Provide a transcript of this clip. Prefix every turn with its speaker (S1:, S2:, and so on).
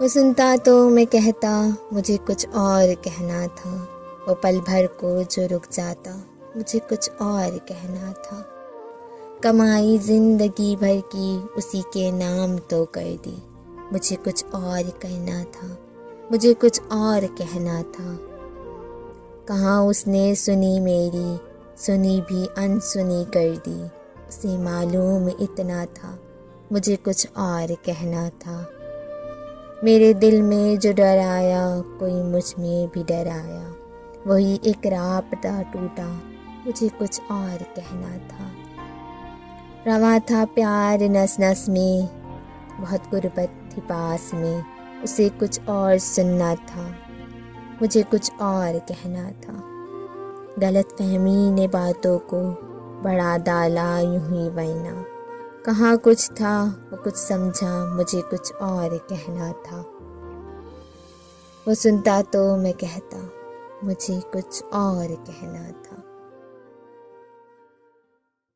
S1: वो सुनता तो मैं कहता, मुझे कुछ और कहना था। वो पल भर को जो रुक जाता, मुझे कुछ और कहना था। कमाई जिंदगी भर की उसी के नाम तो कर दी, मुझे कुछ और करना था, मुझे कुछ और कहना था। कहाँ उसने सुनी मेरी, सुनी भी अनसुनी कर दी। उसे मालूम इतना था, मुझे कुछ और कहना था। मेरे दिल में जो डर आया, कोई मुझ में भी डर आया। वही एक राबता टूटा, मुझे कुछ और कहना था। रवा था प्यार नस नस में, बहुत गुर्बत थी पास में। उसे कुछ और सुनना था, मुझे कुछ और कहना था। गलतफहमी ने बातों को बढ़ा डाला यूं ही वरना। कहाँ कुछ था वो कुछ समझा, मुझे कुछ और कहना था। वो सुनता तो मैं कहता, मुझे कुछ और कहना था।